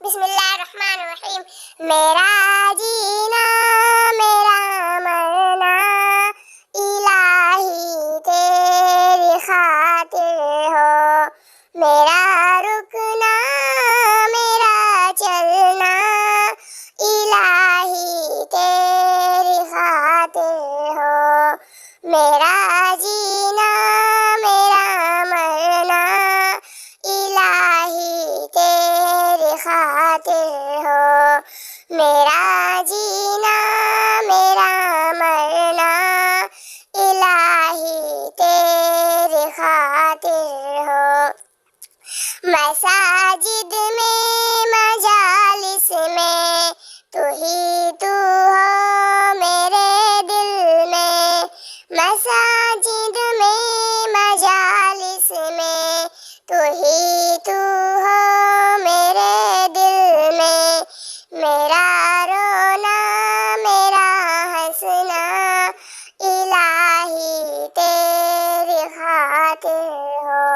बिस्मिल्लाहिर्रहमानिर्रहीम। मेरा जीना मेरा मरना इलाही तेरी खातिर हो, मेरा रुकना मेरा चलना इलाही तेरी खातिर हो, मेरा जीना मेरा मरना इलाही तेरी खातिर हो, मेरा जीना मेरा मरना इलाही तेरी खातिर हो। मसाजिद में मजालिस में तू ही तू हो मेरे दिल में, मसाजिद में मजालिस में तू ही तू हो मेरे दिल में, मेरा